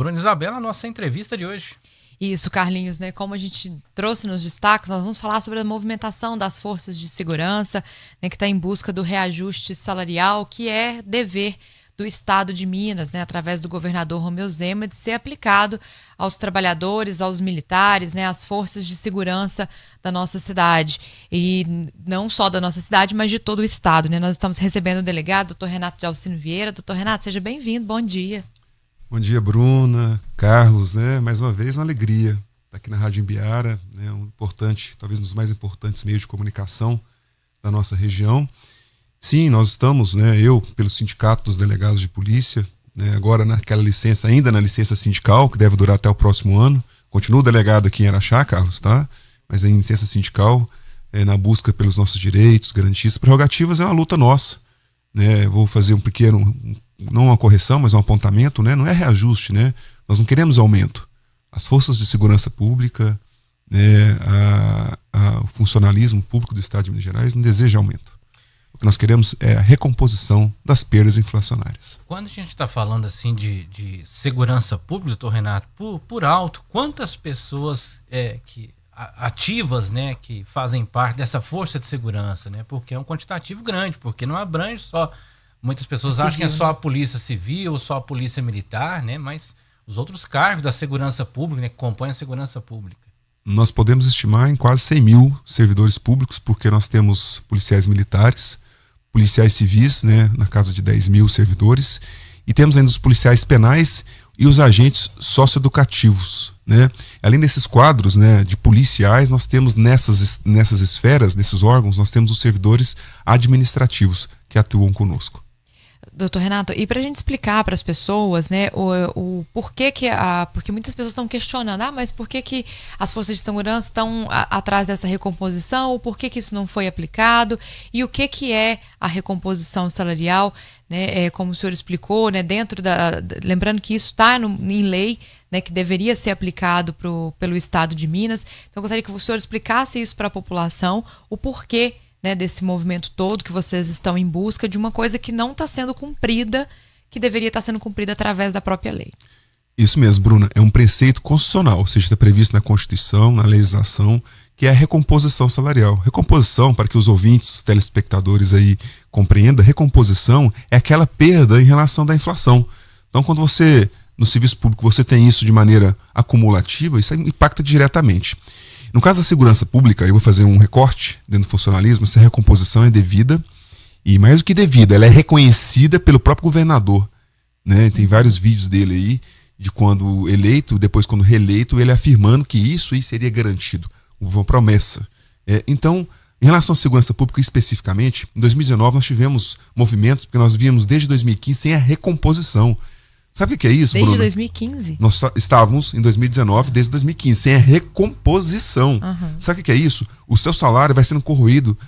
Bruna Isabela, a nossa entrevista de hoje. Isso, Carlinhos, né? Como a gente trouxe nos destaques, nós vamos falar sobre a movimentação das forças de segurança, né, que está em busca do reajuste salarial, que é dever do Estado de Minas, né, através do governador Romeu Zema, de ser aplicado aos trabalhadores, aos militares, né, às forças de segurança da nossa cidade. E não só da nossa cidade, mas de todo o Estado, né? Nós estamos recebendo o delegado, doutor Renato de Alcino Vieira. Doutor Renato, seja bem-vindo, bom dia. Bom dia, Bruna, Carlos, né? Mais uma vez, uma alegria estar aqui na Rádio Imbirara, né? Talvez um dos mais importantes meios de comunicação da nossa região. Sim, nós estamos, né? Eu, pelo Sindicato dos Delegados de Polícia, né? Agora naquela licença, ainda na licença sindical, que deve durar até o próximo ano. Continuo delegado aqui em Araxá, Carlos, tá? Mas em licença sindical, na busca pelos nossos direitos, garantias, prerrogativas, é uma luta nossa, né? Vou fazer um pequeno, não uma correção, mas um apontamento, né? Não é reajuste, né? Nós não queremos aumento. As forças de segurança pública, né? O funcionalismo público do Estado de Minas Gerais não deseja aumento. O que nós queremos é a recomposição das perdas inflacionárias. Quando a gente está falando assim de segurança pública, doutor Renato, por alto, quantas pessoas ativas, né, que fazem parte dessa força de segurança, né? Porque é um quantitativo grande, porque não abrange só. Muitas pessoas acham que é só a polícia civil, só a polícia militar, né? Mas os outros cargos da segurança pública, né, que compõem a segurança pública. Nós podemos estimar em quase 100 mil servidores públicos, porque nós temos policiais militares, policiais civis, né, na casa de 10 mil servidores, e temos ainda os policiais penais e os agentes socioeducativos, né? Além desses quadros, né, de policiais, nós temos nessas esferas, nesses órgãos, nós temos os servidores administrativos que atuam conosco. Doutor Renato, e para a gente explicar para as pessoas, né, o porquê porque muitas pessoas estão questionando, mas por que as forças de segurança estão atrás dessa recomposição, por que isso não foi aplicado, e o que é a recomposição salarial, né, como o senhor explicou, né, lembrando que isso está em lei, né, que deveria ser aplicado pelo Estado de Minas. Então eu gostaria que o senhor explicasse isso para a população, o porquê, né, desse movimento todo que vocês estão em busca de uma coisa que não está sendo cumprida, que deveria estar sendo cumprida através da própria lei. Isso mesmo, Bruna, é um preceito constitucional, ou seja, está previsto na Constituição, na legislação, que é a recomposição salarial. Recomposição, para que os ouvintes, os telespectadores aí compreendam, recomposição é aquela perda em relação da inflação. Então, quando você, no serviço público, você tem isso de maneira acumulativa, isso impacta diretamente. No caso da segurança pública, eu vou fazer um recorte dentro do funcionalismo, essa recomposição é devida, e mais do que devida, ela é reconhecida pelo próprio governador, né? Tem vários vídeos dele aí, de quando eleito, depois quando reeleito, ele afirmando que isso aí seria garantido, uma promessa. Então, em relação à segurança pública especificamente, em 2019 nós tivemos movimentos, porque nós víamos desde 2015 sem a recomposição. Sabe o que é isso, Bruna? Desde 2015? Nós estávamos em 2019, desde 2015, sem a recomposição. Uhum. Sabe o que é isso? O seu salário vai sendo corroído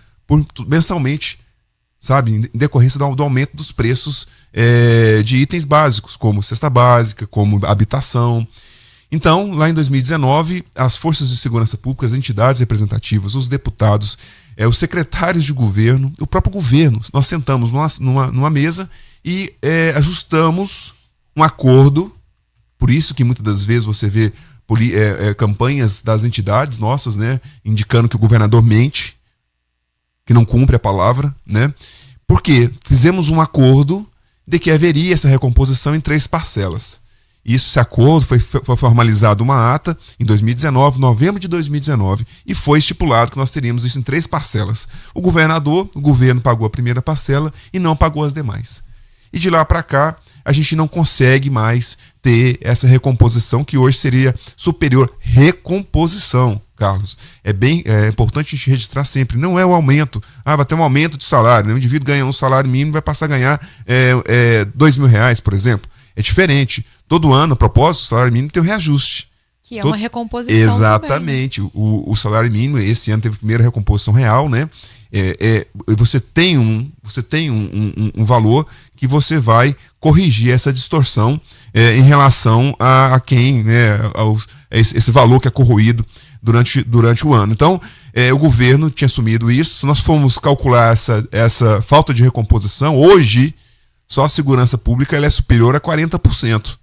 mensalmente, sabe? Em decorrência do aumento dos preços de itens básicos, como cesta básica, como habitação. Então, lá em 2019, as forças de segurança pública, as entidades representativas, os deputados, os secretários de governo, o próprio governo, nós sentamos numa mesa e ajustamos um acordo. Por isso que muitas das vezes você vê campanhas das entidades nossas, né, indicando que o governador mente, que não cumpre a palavra, né? Porque fizemos um acordo de que haveria essa recomposição em 3 parcelas. Esse acordo foi formalizado uma ata em 2019, novembro de 2019, e foi estipulado que nós teríamos isso em 3 parcelas. O governo pagou a primeira parcela e não pagou as demais. E de lá para cá, a gente não consegue mais ter essa recomposição que hoje seria superior. Recomposição, Carlos. É importante a gente registrar sempre. Não é o aumento. Vai ter um aumento de salário, né? O indivíduo ganha um salário mínimo e vai passar a ganhar R$2.000, por exemplo. É diferente. Todo ano, a propósito, o salário mínimo tem um reajuste. Que é uma recomposição. Exatamente. Também. O salário mínimo, esse ano teve a primeira recomposição real, né? Você tem um valor que você vai corrigir essa distorção em relação a quem, né, esse valor que é corroído durante o ano. Então, o governo tinha assumido isso. Se nós formos calcular essa falta de recomposição, hoje, só a segurança pública ela é superior a 40%.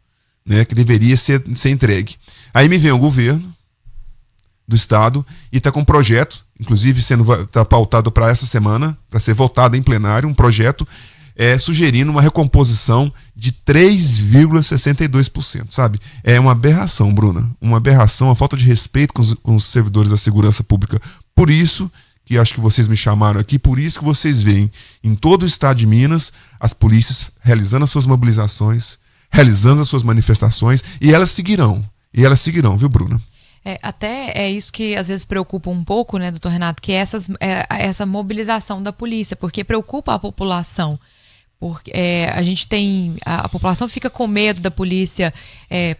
né, que deveria ser entregue. Aí me vem o governo do estado e está com um projeto, inclusive está pautado para essa semana, para ser votado em plenário, um projeto sugerindo uma recomposição de 3,62%, sabe? É uma aberração, Bruna, uma aberração, uma falta de respeito com os servidores da segurança pública. Por isso que acho que vocês me chamaram aqui, por isso que vocês veem em todo o estado de Minas as polícias realizando as suas mobilizações, realizando as suas manifestações, e elas seguirão, viu, Bruna? Até é isso que às vezes preocupa um pouco, né, doutor Renato, que essa mobilização da polícia, porque preocupa a população. Porque a população fica com medo da polícia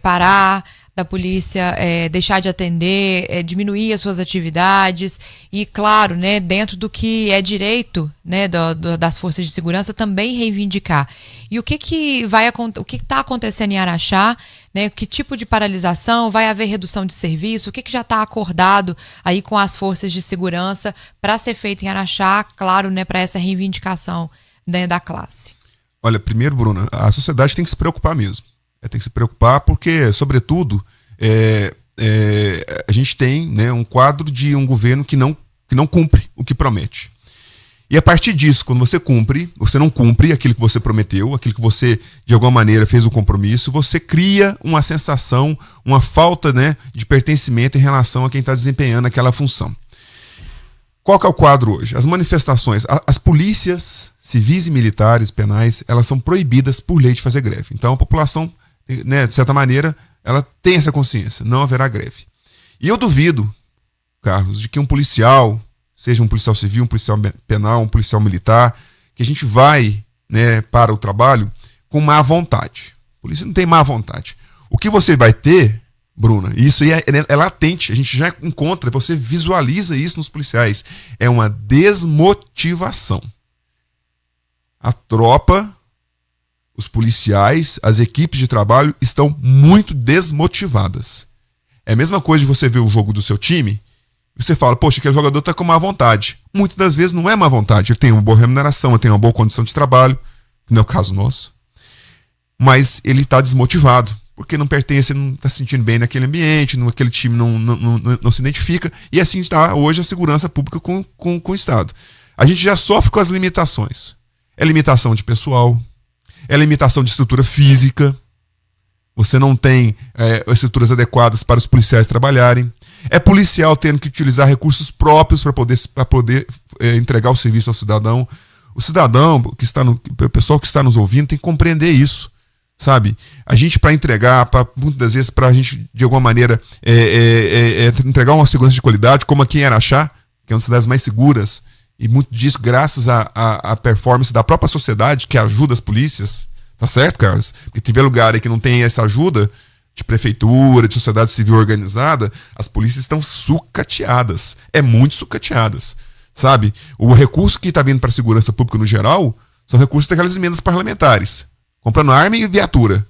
parar, da polícia deixar de atender, diminuir as suas atividades e, claro, né, dentro do que é direito, né, das forças de segurança, também reivindicar. E o que está acontecendo em Araxá, né, que tipo de paralisação, vai haver redução de serviço, o que já está acordado aí com as forças de segurança para ser feito em Araxá, claro, né, para essa reivindicação, né, da classe? Olha, primeiro, Bruna, a sociedade tem que se preocupar mesmo. Tem que se preocupar porque, sobretudo, a gente tem, né, um quadro de um governo que não cumpre o que promete. E a partir disso, quando você não cumpre aquilo que você prometeu, aquilo que você, de alguma maneira, fez o compromisso, você cria uma sensação, uma falta, né, de pertencimento em relação a quem está desempenhando aquela função. Qual que é o quadro hoje? As manifestações, as polícias civis e militares, penais, elas são proibidas por lei de fazer greve. Então a população, né, de certa maneira, ela tem essa consciência, não haverá greve. E eu duvido, Carlos, de que um policial, seja um policial civil, um policial penal, um policial militar, que a gente vai, né, para o trabalho com má vontade. A polícia não tem má vontade. O que você vai ter, Bruna, isso é latente, a gente já encontra, você visualiza isso nos policiais, é uma desmotivação. A tropa, os policiais, as equipes de trabalho estão muito desmotivadas. É a mesma coisa de você ver o jogo do seu time, você fala, poxa, aquele jogador está com má vontade. Muitas das vezes não é má vontade, ele tem uma boa remuneração, ele tem uma boa condição de trabalho, que não é o caso nosso, mas ele está desmotivado, porque não pertence, não está se sentindo bem naquele ambiente, aquele time não se identifica, e assim está hoje a segurança pública com o Estado. A gente já sofre com as limitações. É limitação de pessoal, é limitação de estrutura física, você não tem estruturas adequadas para os policiais trabalharem, é policial tendo que utilizar recursos próprios para poder entregar o serviço ao cidadão. O cidadão, o pessoal que está nos ouvindo tem que compreender isso. Sabe? A gente, para entregar, muitas das vezes, para a gente, de alguma maneira, entregar uma segurança de qualidade, como aqui em Araxá, que é uma das cidades mais seguras, e muito disso graças à performance da própria sociedade, que ajuda as polícias, tá certo, Carlos? Porque tiver lugar aí que não tem essa ajuda, de prefeitura, de sociedade civil organizada, as polícias estão sucateadas, muito sucateadas, sabe? O recurso que está vindo para a segurança pública no geral, são recursos daquelas emendas parlamentares, comprando arma e viatura.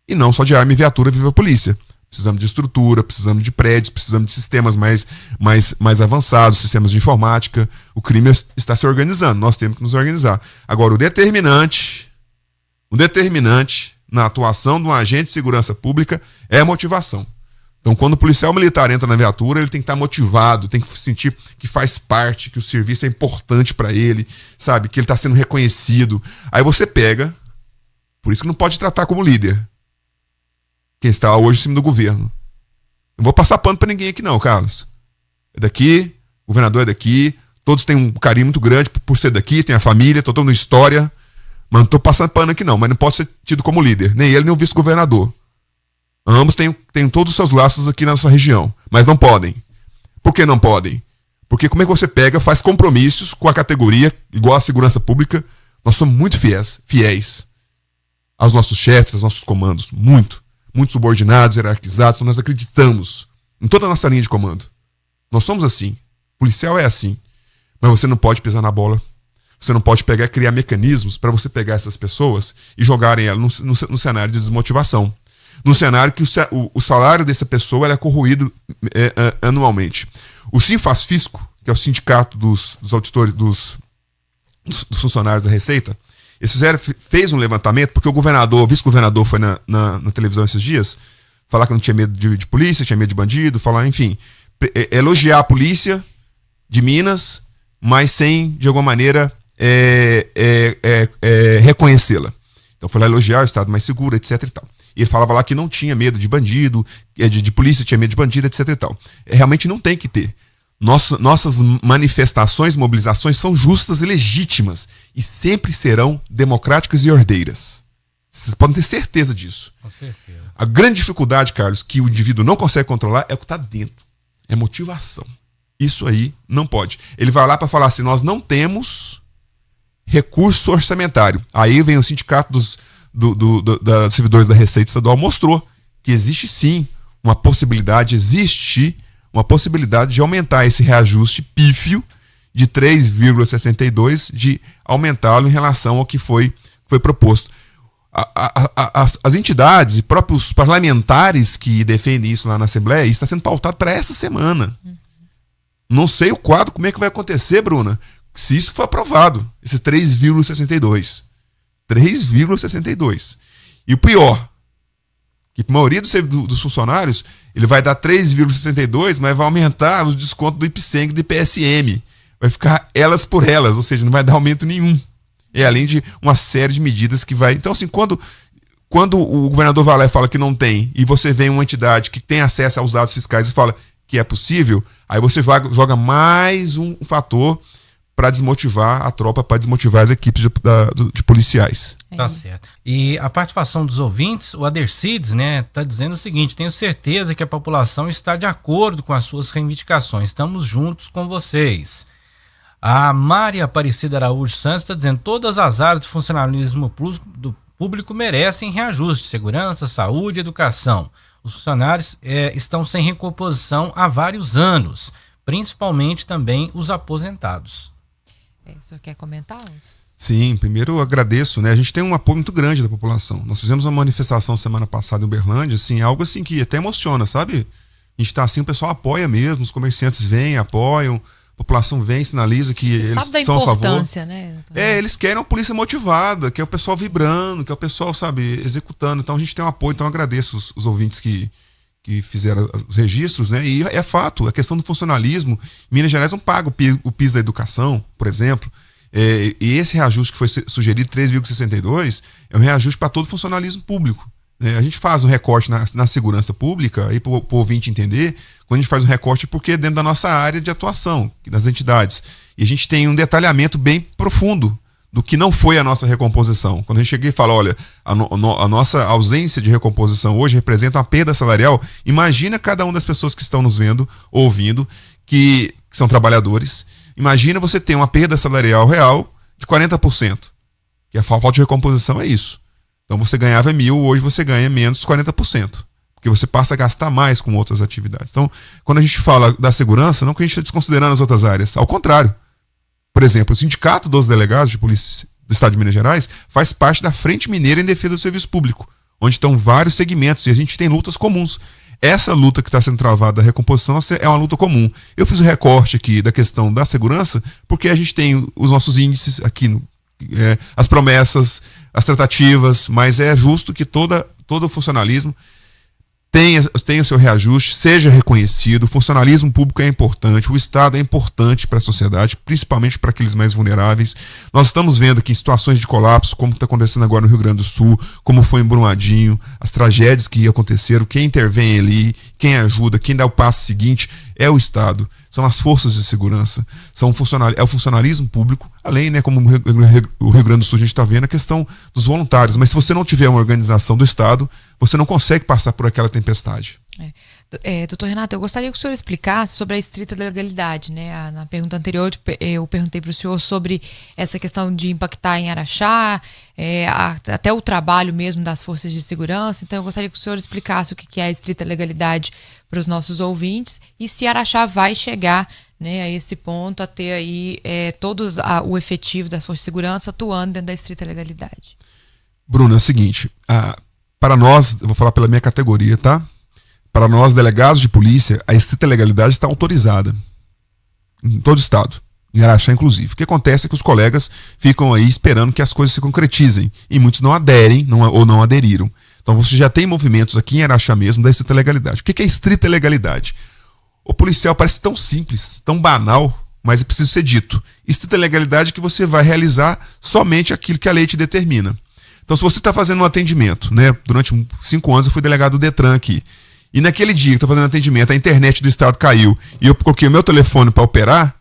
E não só de arma e viatura vive a polícia. Precisamos de estrutura, precisamos de prédios, precisamos de sistemas mais avançados, sistemas de informática. O crime está se organizando, nós temos que nos organizar. Agora, o determinante na atuação de um agente de segurança pública é a motivação. Então, quando o policial militar entra na viatura, ele tem que estar motivado, tem que sentir que faz parte, que o serviço é importante para ele, sabe? Que ele está sendo reconhecido. Aí você pega... Por isso que não pode tratar como líder quem está hoje em cima do governo. Não vou passar pano para ninguém aqui não, Carlos. É daqui, o governador é daqui, todos têm um carinho muito grande por ser daqui, tem a família, estou dando história, mas não estou passando pano aqui não, mas não pode ser tido como líder, nem ele nem o vice-governador. Ambos têm todos os seus laços aqui na nossa região, mas não podem. Por que não podem? Porque como é que você pega, faz compromissos com a categoria, igual a segurança pública, nós somos muito fiéis aos nossos chefes, aos nossos comandos, muito subordinados, hierarquizados, então nós acreditamos em toda a nossa linha de comando. Nós somos assim, o policial é assim, mas você não pode pisar na bola, você não pode criar mecanismos para você pegar essas pessoas e jogarem elas no cenário de desmotivação, num cenário que o salário dessa pessoa é corroído anualmente. O Sinfasfisco, que é o sindicato dos auditores, dos funcionários da Receita, fez um levantamento, porque o vice-governador foi na televisão esses dias, falar que não tinha medo de polícia, tinha medo de bandido, falar, enfim, elogiar a polícia de Minas, mas sem, de alguma maneira, reconhecê-la. Então foi lá elogiar o estado mais seguro, etc e tal. E ele falava lá que não tinha medo de bandido, de polícia, tinha medo de bandido, etc e tal. Realmente não tem que ter. Nossas manifestações, mobilizações são justas e legítimas e sempre serão democráticas e ordeiras. Vocês podem ter certeza disso. Com certeza. A grande dificuldade, Carlos, que o indivíduo não consegue controlar é o que está dentro. É motivação. Isso aí não pode. Ele vai lá para falar assim, nós não temos recurso orçamentário. Aí vem o sindicato dos servidores da Receita Estadual, mostrou que existe sim uma possibilidade de aumentar esse reajuste pífio de 3,62, de aumentá-lo em relação ao que foi proposto. As entidades e próprios parlamentares que defendem isso lá na Assembleia, isso está sendo pautado para essa semana. Não sei o quadro, como é que vai acontecer, Bruna, se isso for aprovado, esse 3,62. 3,62. E o pior, que a maioria dos funcionários, ele vai dar 3,62, mas vai aumentar os descontos do IPSENG e do IPSM. Vai ficar elas por elas, ou seja, não vai dar aumento nenhum. Além de uma série de medidas que vai... Então, assim, quando o governador vai lá e fala que não tem, e você vem uma entidade que tem acesso aos dados fiscais e fala que é possível, aí você joga mais um fator para desmotivar a tropa, para desmotivar as equipes de policiais. Tá certo. E a participação dos ouvintes, o Adercides, né, tá dizendo o seguinte: tenho certeza que a população está de acordo com as suas reivindicações. Estamos juntos com vocês. A Maria Aparecida Araújo Santos está dizendo: todas as áreas do funcionalismo público merecem reajuste, segurança, saúde e educação. Os funcionários estão sem recomposição há vários anos, principalmente também os aposentados. O senhor quer comentar isso? Sim, primeiro eu agradeço, né? A gente tem um apoio muito grande da população. Nós fizemos uma manifestação semana passada em Uberlândia, assim, algo assim que até emociona, sabe? A gente tá assim, o pessoal apoia mesmo, os comerciantes vêm, apoiam, a população vem, sinaliza que eles são a favor. Né? Eles querem uma polícia motivada, que é o pessoal vibrando, que é o pessoal, sabe, executando. Então a gente tem um apoio, então eu agradeço os ouvintes que fizeram os registros, né? E é fato, a questão do funcionalismo, Minas Gerais não paga o piso da educação, por exemplo, e esse reajuste que foi sugerido, 3,62, é um reajuste para todo o funcionalismo público. A gente faz um recorte na segurança pública, aí para o ouvinte entender, quando a gente faz um recorte é porque é dentro da nossa área de atuação, das entidades. E a gente tem um detalhamento bem profundo do que não foi a nossa recomposição. Quando a gente chega e fala, olha, a nossa ausência de recomposição hoje representa uma perda salarial, imagina cada uma das pessoas que estão nos vendo, ouvindo, que são trabalhadores, imagina você ter uma perda salarial real de 40%, que a falta de recomposição é isso. Então você ganhava 1.000, hoje você ganha menos 40%, porque você passa a gastar mais com outras atividades. Então, quando a gente fala da segurança, não que a gente está desconsiderando as outras áreas, ao contrário. Por exemplo, o Sindicato dos Delegados de Polícia do Estado de Minas Gerais faz parte da Frente Mineira em Defesa do Serviço Público, onde estão vários segmentos e a gente tem lutas comuns. Essa luta que está sendo travada da recomposição é uma luta comum. Eu fiz o recorte aqui da questão da segurança porque a gente tem os nossos índices aqui, as promessas, as tratativas, mas é justo que todo o funcionalismo tenha o seu reajuste, seja reconhecido. O funcionalismo público é importante, o Estado é importante para a sociedade, principalmente para aqueles mais vulneráveis. Nós estamos vendo aqui situações de colapso, como está acontecendo agora no Rio Grande do Sul, como foi em Brumadinho, as tragédias que aconteceram, quem intervém ali, quem ajuda, quem dá o passo seguinte é o Estado, são as forças de segurança, é o funcionalismo público, além, né, como o Rio Grande do Sul a gente está vendo, a questão dos voluntários. Mas se você não tiver uma organização do Estado, você não consegue passar por aquela tempestade. Doutor Renato, eu gostaria que o senhor explicasse sobre a estrita legalidade, né? Na pergunta anterior eu perguntei para o senhor sobre essa questão de impactar em Araxá, até o trabalho mesmo das forças de segurança. Então eu gostaria que o senhor explicasse o que é a estrita legalidade para os nossos ouvintes e se Araxá vai chegar, né, a esse ponto, a ter aí todos o efetivo das forças de segurança atuando dentro da estrita legalidade. Bruno, é o seguinte, para nós, eu vou falar pela minha categoria, tá? Para nós, delegados de polícia, a estrita legalidade está autorizada em todo o estado, em Araxá, inclusive. O que acontece é que os colegas ficam aí esperando que as coisas se concretizem. E muitos não aderem ou não aderiram. Então você já tem movimentos aqui em Araxá mesmo da estrita legalidade. O que é estrita legalidade? O policial parece tão simples, tão banal, mas é preciso ser dito. Estrita legalidade é que você vai realizar somente aquilo que a lei te determina. Então, se você está fazendo um atendimento, né? Durante 5 anos eu fui delegado do Detran aqui. E naquele dia que eu estou fazendo atendimento, a internet do estado caiu e eu coloquei o meu telefone para operar,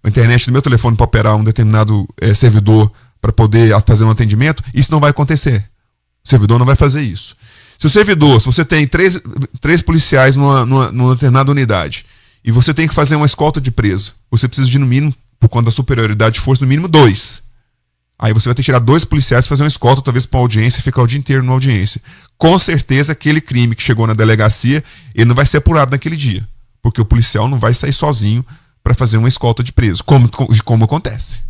a internet do meu telefone para operar um determinado servidor para poder fazer um atendimento, isso não vai acontecer. O servidor não vai fazer isso. Se você tem três policiais numa determinada unidade e você tem que fazer uma escolta de preso, você precisa de, no mínimo, por conta da superioridade de força, no mínimo 2. Aí você vai ter que tirar 2 policiais para fazer uma escolta, talvez para uma audiência, e ficar o dia inteiro numa audiência. Com certeza, aquele crime que chegou na delegacia, ele não vai ser apurado naquele dia. Porque o policial não vai sair sozinho para fazer uma escolta de preso, como acontece.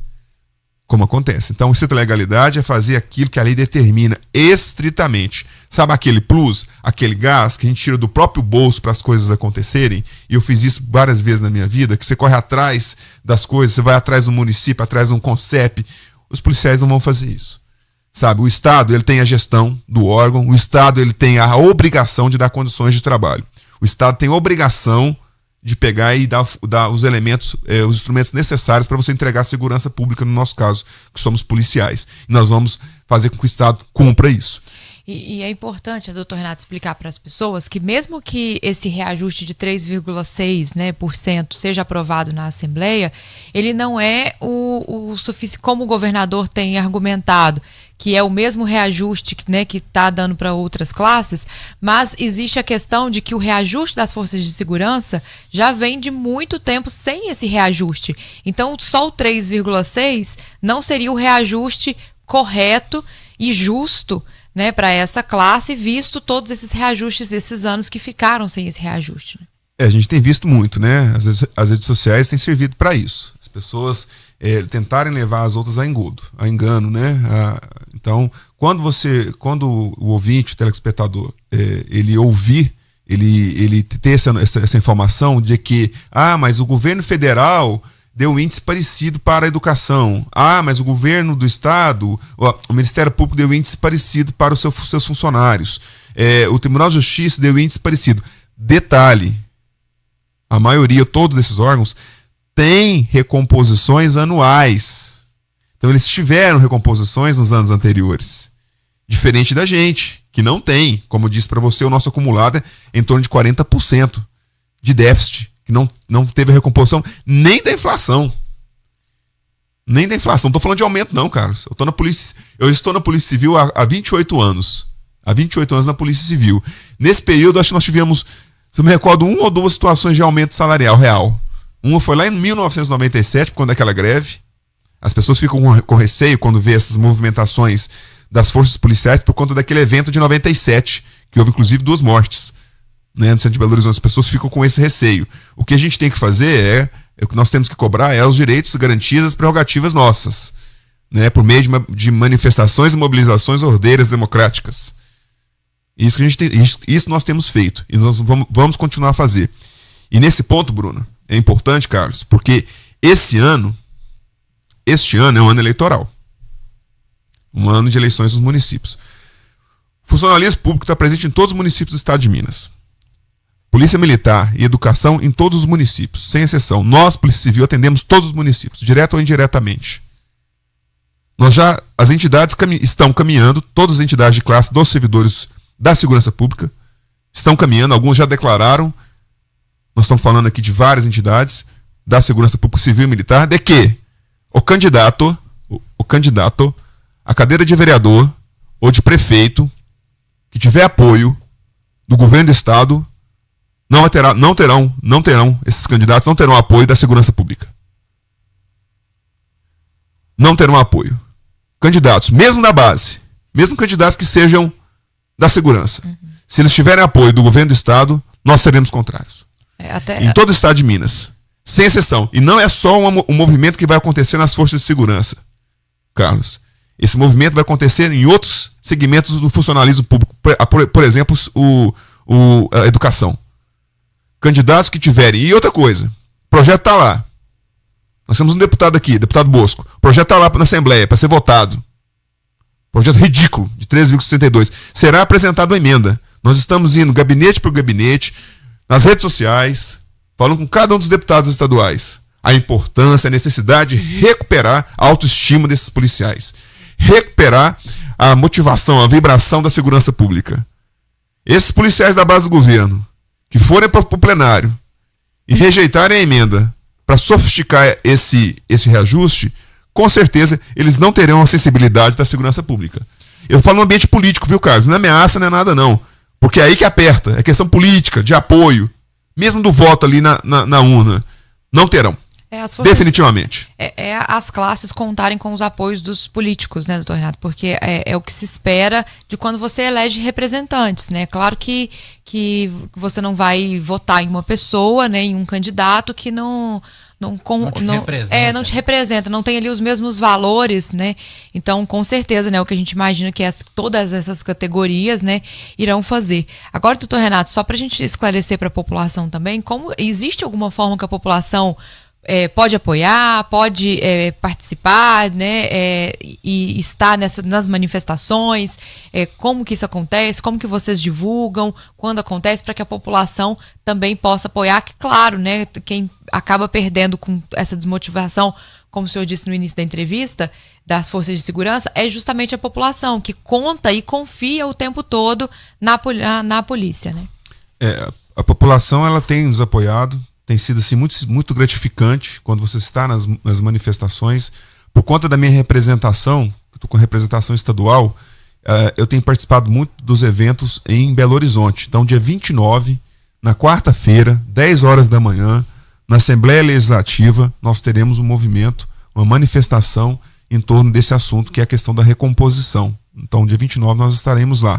Como acontece. Então, estrita legalidade é fazer aquilo que a lei determina estritamente. Sabe aquele plus, aquele gás que a gente tira do próprio bolso para as coisas acontecerem? E eu fiz isso várias vezes na minha vida, que você corre atrás das coisas, você vai atrás do município, atrás de um CONCEP. Os policiais não vão fazer isso. Sabe, o Estado ele tem a gestão do órgão, o Estado ele tem a obrigação de dar condições de trabalho. O Estado tem a obrigação de pegar e dar os elementos, os instrumentos necessários para você entregar a segurança pública, no nosso caso, que somos policiais. E nós vamos fazer com que o Estado cumpra isso. E é importante, doutor Renato, explicar para as pessoas que mesmo que esse reajuste de 3,6%, né, seja aprovado na Assembleia, ele não é o suficiente, como o governador tem argumentado, que é o mesmo reajuste, né, que está dando para outras classes, mas existe a questão de que o reajuste das forças de segurança já vem de muito tempo sem esse reajuste. Então, só o 3,6% não seria o reajuste correto e justo, né, para essa classe, visto todos esses reajustes, esses anos que ficaram sem esse reajuste. A gente tem visto muito, né? As redes sociais têm servido para isso. As pessoas tentarem levar as outras a engano, né? Então, quando o ouvinte, o telespectador, ele ouvir, ele ter essa informação de que, mas o governo federal deu um índice parecido para a educação. Mas o governo do estado, o Ministério Público deu um índice parecido para os seus funcionários. O Tribunal de Justiça deu um índice parecido. Detalhe, a maioria, todos esses órgãos, têm recomposições anuais. Então eles tiveram recomposições nos anos anteriores. Diferente da gente, que não tem. Como eu disse para você, o nosso acumulado é em torno de 40% de déficit, que não teve a recomposição nem da inflação. Nem da inflação. Não estou falando de aumento, não, Carlos. Eu estou na Polícia Civil há 28 anos. Há 28 anos na Polícia Civil. Nesse período, acho que nós tivemos, se eu me recordo, 1 ou 2 situações de aumento salarial real. Uma foi lá em 1997, quando daquela greve. As pessoas ficam com receio quando vê essas movimentações das forças policiais por conta daquele evento de 97, que houve inclusive 2 mortes. Né, no centro de Belo Horizonte, as pessoas ficam com esse receio. O que a gente tem que fazer o que nós temos que cobrar é os direitos, garantias, as prerrogativas nossas, né, por meio de manifestações e mobilizações ordeiras democráticas. Isso nós temos feito e nós vamos continuar a fazer. E nesse ponto, Bruno, é importante, Carlos, porque este ano é um ano eleitoral, um ano de eleições dos municípios. O funcionalismo público está presente em todos os municípios do estado de Minas. Polícia Militar e Educação em todos os municípios, sem exceção. Nós, Polícia Civil, atendemos todos os municípios, direto ou indiretamente. As entidades estão caminhando, todas as entidades de classe dos servidores da segurança pública estão caminhando, alguns já declararam. Nós estamos falando aqui de várias entidades da segurança pública, civil e militar, de que o candidato à cadeira de vereador ou de prefeito que tiver apoio do governo do estado esses candidatos não terão apoio da segurança pública. Não terão apoio. Candidatos, mesmo da base, mesmo candidatos que sejam da segurança, se eles tiverem apoio do governo do estado, nós seremos contrários. Em todo o estado de Minas, sem exceção. E não é só um movimento que vai acontecer nas forças de segurança, Carlos. Esse movimento vai acontecer em outros segmentos do funcionalismo público, por exemplo, a educação. Candidatos que tiverem. E outra coisa, o projeto está lá. Nós temos um deputado aqui, deputado Bosco. O projeto está lá na Assembleia para ser votado. Projeto ridículo, de 13,62. Será apresentada a emenda. Nós estamos indo gabinete por gabinete, nas redes sociais, falando com cada um dos deputados estaduais. A importância, a necessidade de recuperar a autoestima desses policiais. Recuperar a motivação, a vibração da segurança pública. Esses policiais da base do governo, que forem para o plenário e rejeitarem a emenda para sofisticar esse reajuste, com certeza eles não terão a sensibilidade da segurança pública. Eu falo no ambiente político, viu, Carlos? Não é ameaça, não é nada, não. Porque é aí que aperta. É questão política, de apoio. Mesmo do voto ali na urna. Não terão. Definitivamente. As classes contarem com os apoios dos políticos, né, doutor Renato? Porque é o que se espera de quando você elege representantes, né? Claro que você não vai votar em uma pessoa, né, em um candidato que não te representa, não tem ali os mesmos valores, né? Então, com certeza, né, o que a gente imagina que todas essas categorias, né, irão fazer. Agora, doutor Renato, só para a gente esclarecer para a população também, existe alguma forma que a população pode apoiar, pode participar, né, e estar nas manifestações, como que isso acontece, como que vocês divulgam, quando acontece, para que a população também possa apoiar, que claro, né, quem acaba perdendo com essa desmotivação, como o senhor disse no início da entrevista, das forças de segurança, é justamente a população que conta e confia o tempo todo na polícia, né? A população, ela tem nos apoiado. Tem sido assim, muito, muito gratificante quando você está nas manifestações. Por conta da minha representação, eu estou com representação estadual, eu tenho participado muito dos eventos em Belo Horizonte. Então, dia 29, na quarta-feira, 10 horas da manhã, na Assembleia Legislativa, nós teremos um movimento, uma manifestação em torno desse assunto, que é a questão da recomposição. Então, dia 29, nós estaremos lá.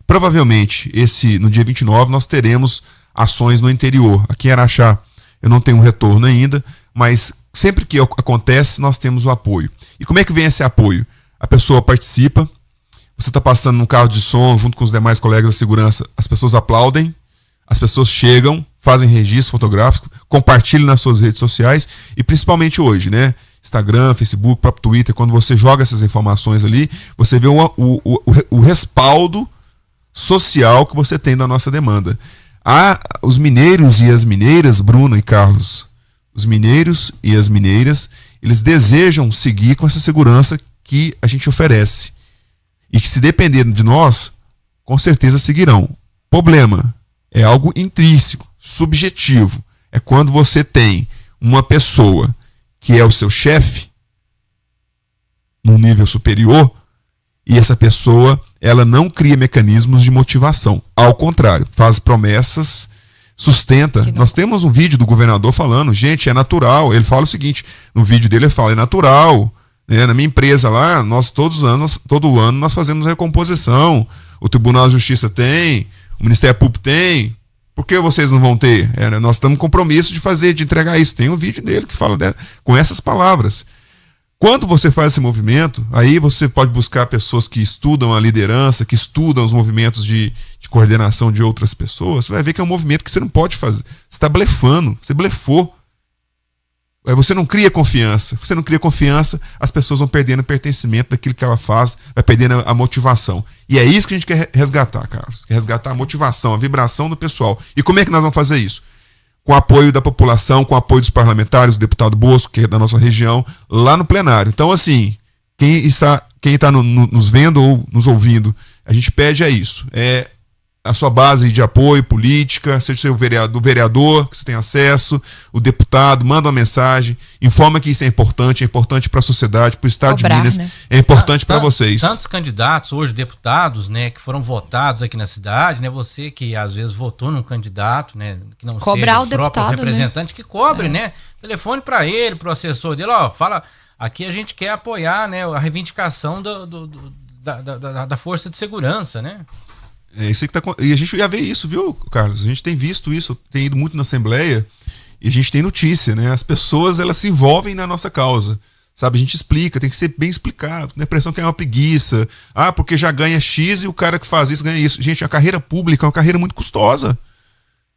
Provavelmente, no dia 29, nós teremos ações no interior. Aqui em Araxá, eu não tenho um retorno ainda, mas sempre que acontece, nós temos o apoio. E como é que vem esse apoio? A pessoa participa, você está passando num carro de som junto com os demais colegas da segurança, as pessoas aplaudem, as pessoas chegam, fazem registro fotográfico, compartilham nas suas redes sociais e principalmente hoje, né? Instagram, Facebook, próprio Twitter, quando você joga essas informações ali, você vê o respaldo social que você tem da nossa demanda. Os mineiros e as mineiras, Bruno e Carlos, os mineiros e as mineiras, eles desejam seguir com essa segurança que a gente oferece. E que se depender de nós, com certeza seguirão. Problema é algo intrínseco, subjetivo. É quando você tem uma pessoa que é o seu chefe, num nível superior, e essa pessoa, ela não cria mecanismos de motivação. Ao contrário, faz promessas, sustenta. Nós temos um vídeo do governador falando, gente, é natural. Ele fala o seguinte, no vídeo dele ele fala, é natural. Na minha empresa lá, todo ano nós fazemos recomposição. O Tribunal de Justiça tem, o Ministério Público tem. Por que vocês não vão ter? Nós estamos com compromisso de entregar isso. Tem um vídeo dele que fala com essas palavras. Quando você faz esse movimento, aí você pode buscar pessoas que estudam a liderança, que estudam os movimentos de coordenação de outras pessoas, você vai ver que é um movimento que você não pode fazer. Você está blefando, você blefou. Você não cria confiança. Você não cria confiança, as pessoas vão perdendo o pertencimento daquilo que ela faz, vai perdendo a motivação. E é isso que a gente quer resgatar, Carlos. Quer resgatar a motivação, a vibração do pessoal. E como é que nós vamos fazer isso? Com o apoio da população, com o apoio dos parlamentares, do deputado Bosco, que é da nossa região, lá no plenário. Então, assim, quem está nos vendo ou nos ouvindo, a gente pede isso. A sua base de apoio política, seja o vereador, que você tem acesso, o deputado, manda uma mensagem, informa que isso é importante para a sociedade, para o Estado de Minas, né? É importante para vocês. Tantos candidatos, hoje deputados, né, que foram votados aqui na cidade, né, você que às vezes votou num candidato, né, que não cobrar seja o próprio deputado, representante, né? Que cobre, né, telefone para ele, para o assessor dele, fala, aqui a gente quer apoiar, né, a reivindicação da força de segurança, né? É isso que e a gente já vê isso, viu, Carlos? A gente tem visto isso, tem ido muito na Assembleia e a gente tem notícia, né? As pessoas, elas se envolvem na nossa causa, sabe? A gente explica, tem que ser bem explicado. Não é impressão que é uma preguiça. Porque já ganha X e o cara que faz isso ganha isso. Gente, a carreira pública é uma carreira muito custosa.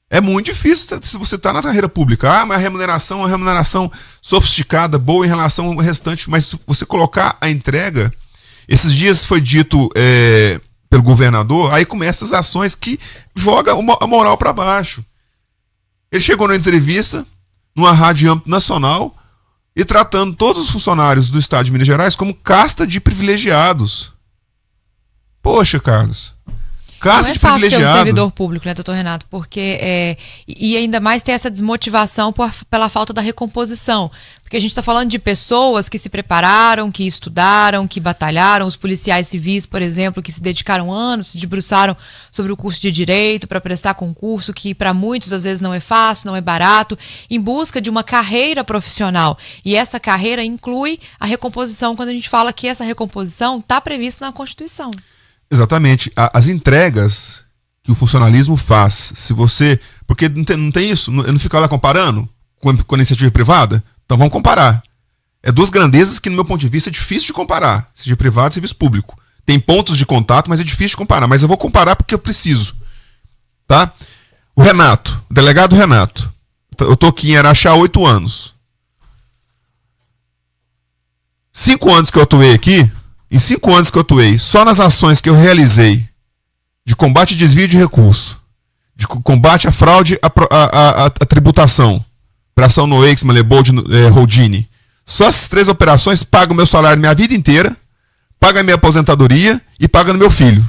É muito difícil se você está na carreira pública. Mas a remuneração é uma remuneração sofisticada, boa em relação ao restante. Mas se você colocar a entrega, esses dias foi dito pelo governador, aí começam as ações que jogam a moral para baixo. Ele chegou na entrevista, numa rádio nacional, e tratando todos os funcionários do estado de Minas Gerais como casta de privilegiados. Poxa, Carlos. Não é fácil ser um servidor público, né, doutor Renato? Porque, e ainda mais ter essa desmotivação pela falta da recomposição. Porque a gente está falando de pessoas que se prepararam, que estudaram, que batalharam, os policiais civis, por exemplo, que se dedicaram anos, se debruçaram sobre o curso de Direito para prestar concurso, que para muitos às vezes não é fácil, não é barato, em busca de uma carreira profissional. E essa carreira inclui a recomposição, quando a gente fala que essa recomposição está prevista na Constituição. Exatamente. As entregas que o funcionalismo faz, se você... Porque não tem isso, eu não fico lá comparando com a iniciativa privada, então vamos comparar. É duas grandezas que, no meu ponto de vista, é difícil de comparar. Seja privado e serviço público. Tem pontos de contato, mas é difícil de comparar. Mas eu vou comparar porque eu preciso. Tá? O Renato, o delegado Renato. Eu tô aqui em Araxá há 8 anos. 5 anos que eu atuei aqui... Em 5 anos que eu atuei, só nas ações que eu realizei de combate e desvio de recurso, de combate à fraude à tributação, Operação Noex, Malebold, Holdini, só essas 3 operações pagam o meu salário minha vida inteira, pagam a minha aposentadoria e pagam no meu filho.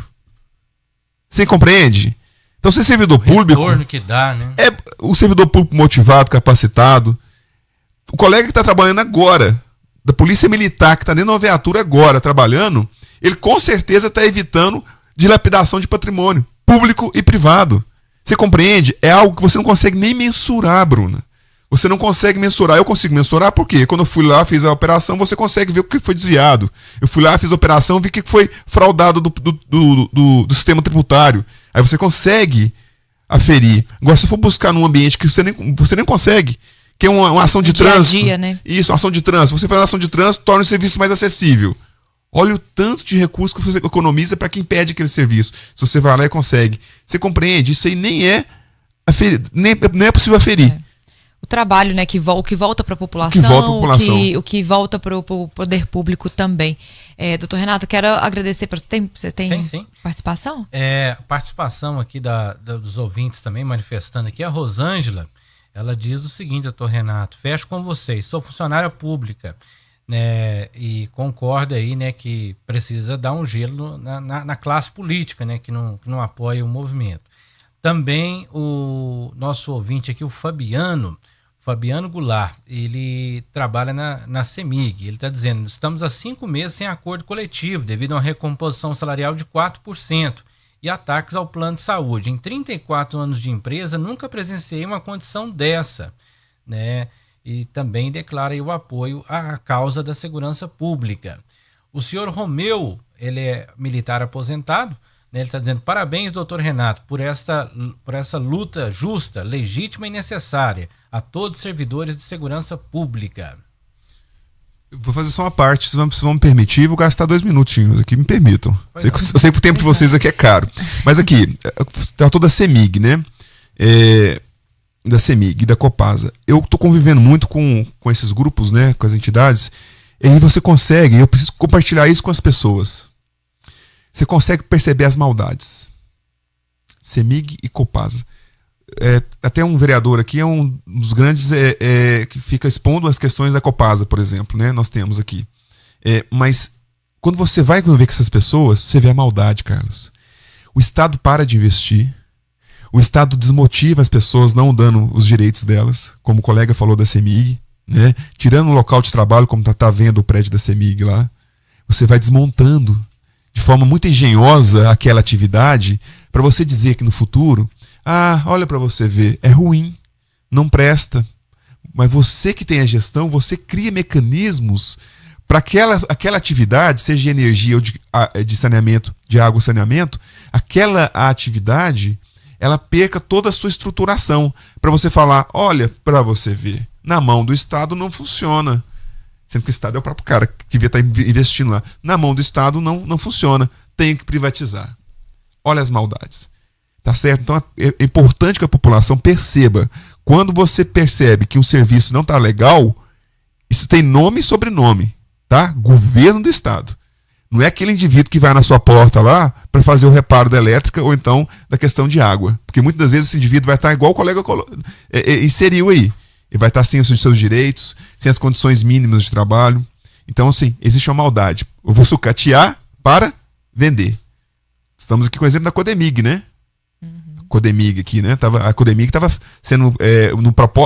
Você compreende? Então, ser servidor público... O retorno que dá, né? É o servidor público motivado, capacitado. O colega que está trabalhando agora... da polícia militar, que está dentro de uma viatura agora, trabalhando, ele com certeza está evitando dilapidação de patrimônio, público e privado. Você compreende? É algo que você não consegue nem mensurar, Bruna. Você não consegue mensurar. Eu consigo mensurar porque quando eu fui lá, fiz a operação, você consegue ver o que foi desviado. Eu fui lá, fiz a operação, vi o que foi fraudado do sistema tributário. Aí você consegue aferir. Agora, se for buscar num ambiente que você nem consegue, que é uma ação de trânsito. Dia a dia, né? Isso, uma ação de trânsito. Você faz uma ação de trânsito, torna o serviço mais acessível. Olha o tanto de recursos que você economiza para quem pede aquele serviço. Se você vai lá e consegue. Você compreende? Isso aí nem é possível aferir. O trabalho, né, o que volta para a população, o que volta para o poder público também. Doutor Renato, quero agradecer. Você tem sim. Participação? Participação aqui dos ouvintes também, manifestando aqui. A Rosângela, ela diz o seguinte, doutor Renato, fecho com vocês, sou funcionária pública, né, e concorda aí, né, que precisa dar um gelo na classe política, né, que não apoia o movimento. Também o nosso ouvinte aqui, o Fabiano Goulart, ele trabalha na CEMIG, ele está dizendo, estamos há 5 meses sem acordo coletivo, devido a uma recomposição salarial de 4%. E ataques ao plano de saúde. Em 34 anos de empresa, nunca presenciei uma condição dessa, né? E também declara aí o apoio à causa da segurança pública. O senhor Romeu, ele é militar aposentado, né? Ele está dizendo, parabéns, doutor Renato, por essa luta justa, legítima e necessária a todos os servidores de segurança pública. Eu vou fazer só uma parte, se vão me permitir, vou gastar 2 minutinhos aqui, me permitam. Eu sei que o tempo de vocês aqui é caro. Mas aqui, tratou da CEMIG, né? Da CEMIG, da Copasa. Eu estou convivendo muito com esses grupos, né? Com as entidades. E aí você consegue, eu preciso compartilhar isso com as pessoas. Você consegue perceber as maldades. CEMIG e Copasa. Até um vereador aqui é um dos grandes que fica expondo as questões da Copasa, por exemplo, né? Nós temos aqui. Mas quando você vai conviver com essas pessoas, você vê a maldade, Carlos. O Estado para de investir, o Estado desmotiva as pessoas não dando os direitos delas, como o colega falou da CEMIG, né? Tirando o local de trabalho, como tá vendo o prédio da CEMIG lá, você vai desmontando de forma muito engenhosa aquela atividade para você dizer que no futuro, olha para você ver, é ruim, não presta. Mas você que tem a gestão, você cria mecanismos para aquela atividade, seja de energia ou de saneamento, de água ou saneamento, aquela atividade, ela perca toda a sua estruturação. Para você falar, olha, para você ver, na mão do Estado não funciona. Sendo que o Estado é o próprio cara que devia estar investindo lá. Na mão do Estado não funciona, tem que privatizar. Olha as maldades. Tá certo? Então é importante que a população perceba. Quando você percebe que um serviço não está legal, isso tem nome e sobrenome, tá? Governo do Estado. Não é aquele indivíduo que vai na sua porta lá para fazer o reparo da elétrica ou então da questão de água. Porque muitas das vezes esse indivíduo vai estar igual o colega inseriu aí. Ele vai estar sem os seus direitos, sem as condições mínimas de trabalho. Então, assim, existe uma maldade. Eu vou sucatear para vender. Estamos aqui com o exemplo da Codemig, né? Codemig aqui, né? A Codemig estava sendo,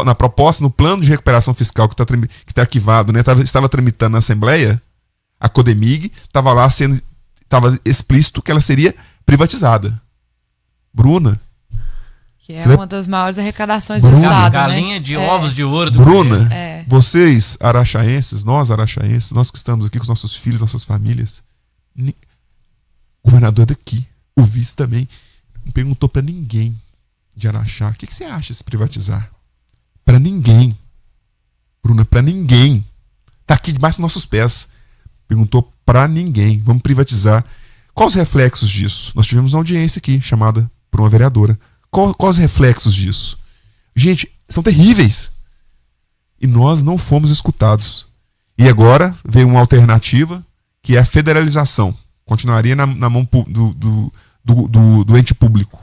na proposta, no plano de recuperação fiscal que está arquivado, né? Estava tramitando na Assembleia. A Codemig estava lá estava explícito que ela seria privatizada. Bruna. Que é uma das maiores arrecadações Bruna, do Estado, galinha né? de ovos de ouro do Bruna, governo. vocês, araxaenses, nós que estamos aqui com os nossos filhos, nossas famílias, o governador daqui, o vice também, não perguntou para ninguém de Araxá. O que você acha de se privatizar? Para ninguém. Bruna, para ninguém. Tá aqui debaixo dos nossos pés. Perguntou para ninguém. Vamos privatizar. Quais os reflexos disso? Nós tivemos uma audiência aqui, chamada por uma vereadora. Quais os reflexos disso? Gente, são terríveis. E nós não fomos escutados. E agora veio uma alternativa, que é a federalização. Continuaria na mão do ente público.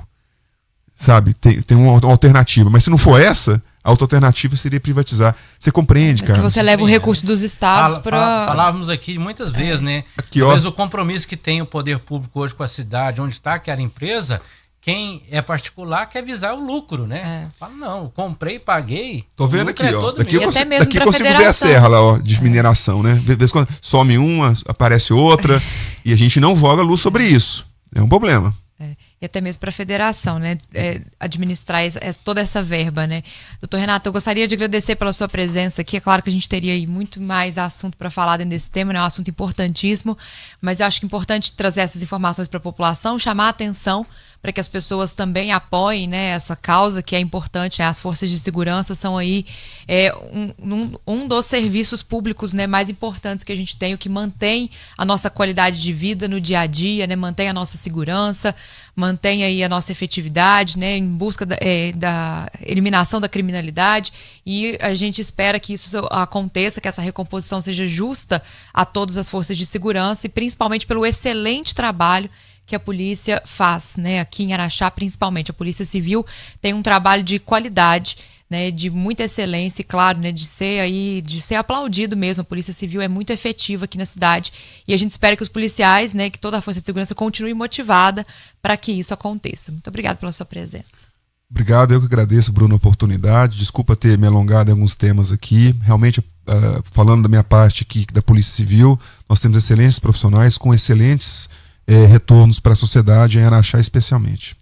Sabe? Tem uma alternativa. Mas se não for essa, a outra alternativa seria privatizar. Você compreende, cara? Que você leva o recurso dos estados para... Falávamos aqui muitas vezes, né? Aqui, Talvez o compromisso que tem o poder público hoje com a cidade, onde está aquela empresa, quem é particular quer visar o lucro, né? Fala, não, comprei, paguei. Tô vendo aqui, ó. Daqui eu consigo ver a serra lá, ó, de mineração, né? De vez em quando some uma, aparece outra, e a gente não joga luz sobre isso. É um problema. E até mesmo para a federação, né? Administrar toda essa verba, né? Doutor Renato, eu gostaria de agradecer pela sua presença aqui. É claro que a gente teria aí muito mais assunto para falar dentro desse tema, né? É um assunto importantíssimo, mas eu acho que é importante trazer essas informações para a população, chamar a atenção para que as pessoas também apoiem, né, essa causa que é importante, né? As forças de segurança são aí um dos serviços públicos, né, mais importantes que a gente tem, o que mantém a nossa qualidade de vida no dia a dia, né, mantém a nossa segurança, mantém aí a nossa efetividade, né, em busca da eliminação da criminalidade, e a gente espera que isso aconteça, que essa recomposição seja justa a todas as forças de segurança e principalmente pelo excelente trabalho que a polícia faz, né, aqui em Araxá principalmente. A Polícia Civil tem um trabalho de qualidade, né, de muita excelência e, claro, né, de ser aplaudido mesmo. A Polícia Civil é muito efetiva aqui na cidade e a gente espera que os policiais, né, que toda a Força de Segurança continue motivada para que isso aconteça. Muito obrigada pela sua presença. Obrigado, eu que agradeço, Bruno, a oportunidade. Desculpa ter me alongado em alguns temas aqui. Realmente, falando da minha parte aqui da Polícia Civil, nós temos excelentes profissionais com excelentes retornos para a sociedade, em Araxá especialmente.